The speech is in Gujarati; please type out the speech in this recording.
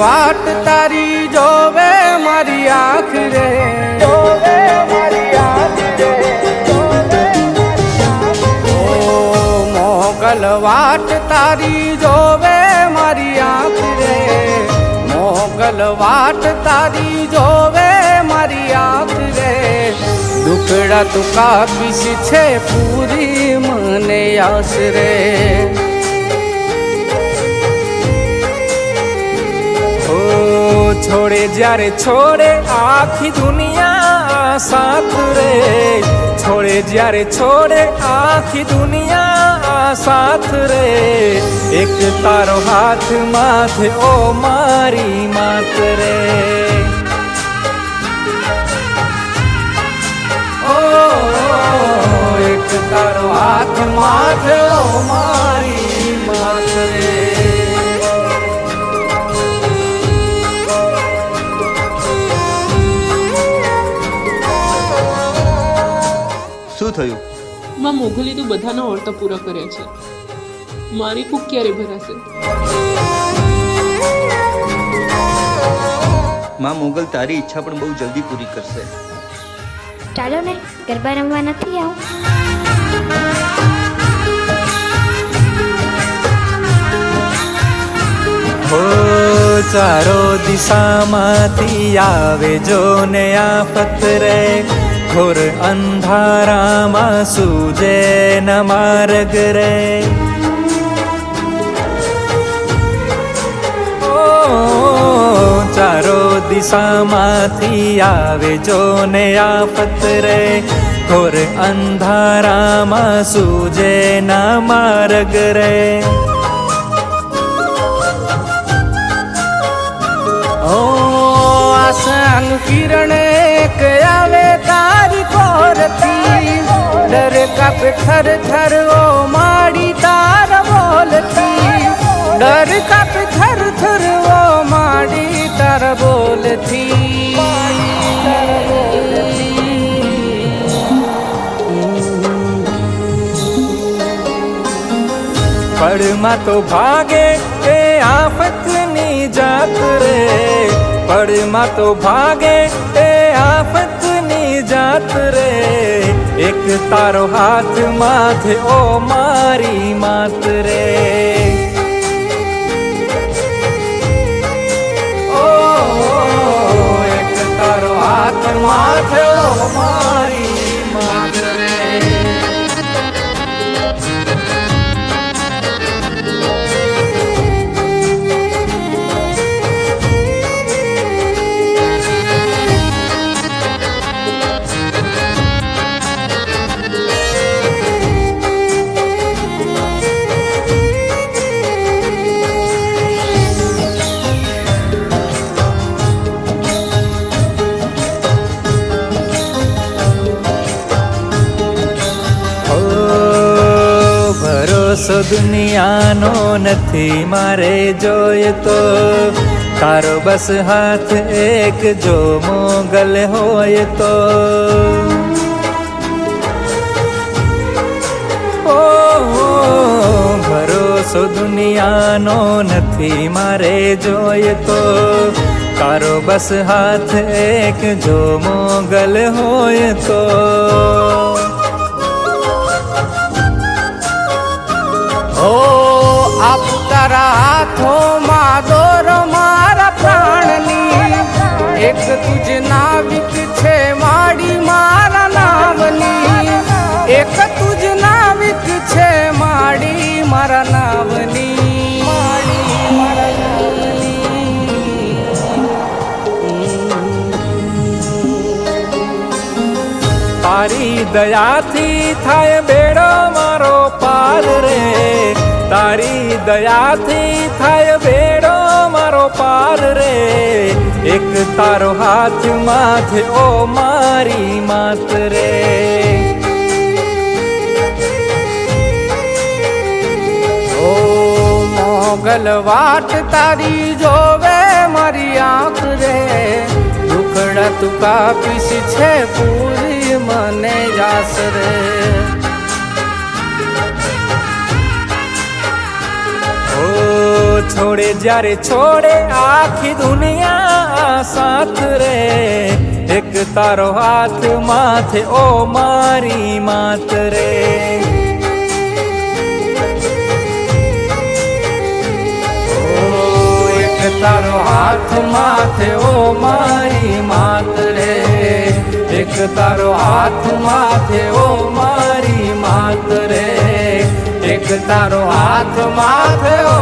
વાટ તારી જોવે મારી આંખ રે, જોવે મારી આંખ રે, ઓ મોગલ વાટ તારી જોવે મારી આંખ રે, મોગલ વાટ તારી જોવે મારી આંખ રે, દુખડા તું કાપીશ છે પૂરી મને આસ રે, છોડે જ્યારે છોડે આખી દુનિયા સાથ રે, છોડે જ્યારે છોડે આખી દુનિયા સાથ રે, એક તારો હાથ માથે ઓ મારી માત રે, ઓ એક તારો હાથ માથે ઓ મારી માત રે. શું થયું? માં મોગલી તો બધાના ઓરતા પૂરા કર્યા છે, મારી કુક ક્યારે ભરાશે? માં મોગલ તારી ઈચ્છા પણ બહુ જલ્દી પૂરી કરશે. ચાલો ને ગરબા રમવા નથી આવું? હો ચારો દિશામાંથી આવે જો ને આફત રે, ઘોર અંધારામાં સૂજે ન માર્ગ રે, ઓ ચારો દિશામાંથી આવે જો ને આફત રે, ઘોર અંધારામાં સૂજે ન માર્ગ રે, આશાન કિરણ એક આવે તારી કોરથી, ડર કાપે થર થર ઓ માડી તાર બોલથી, ડર કાપે થર થર ઓ માડી તાર બોલથી, પડમાં તો ભાગે એ આફતની જાત રે, પડમાં તો ભાગે એ આફતની જાત રે, એક તારો હાથ માથે ઓ મારી માત રે, ઓ એક તારો હાથ માથે ઓ મારી માત રે. ભરોસો દુનિયાનો નથી મારે જોઈતો, તારો બસ હાથ એક જો મોગલ હોય તો, ઓ ભરોસો દુનિયાનો નથી મારે જોઈતો, તારો બસ હાથ એક જો મોગલ હોય તો, ઓ આપ તારા હાથોમાં દોર મારા પ્રાણની, એક તુજ નાવિક છે માડી મારા નામની, એક તુજ નાવિક છે માડી મારા નામની, તારી દયાથી થાય બેડો મારો પાર રે, તારી દયાથી થાય બેડો મારો પાર રે, એક તારો હાથ માથે ઓ મારી માત રે, ઓ મોગલ વાટ તારી જોવે મારી આંખ રે, દુખડા તું કાપીશ છે પૂરી મને જાસ રે, છોડે જ્યારે છોડે આખી દુનિયા સાથ રે, એક તારો હાથ માથે ઓ મારી માત રે. એક તારો હાથ માથે ઓ મારી માત રે, એક તારો હાથ માથે ઓ મારી માત રે, એક તારો હાથ માથે ઓ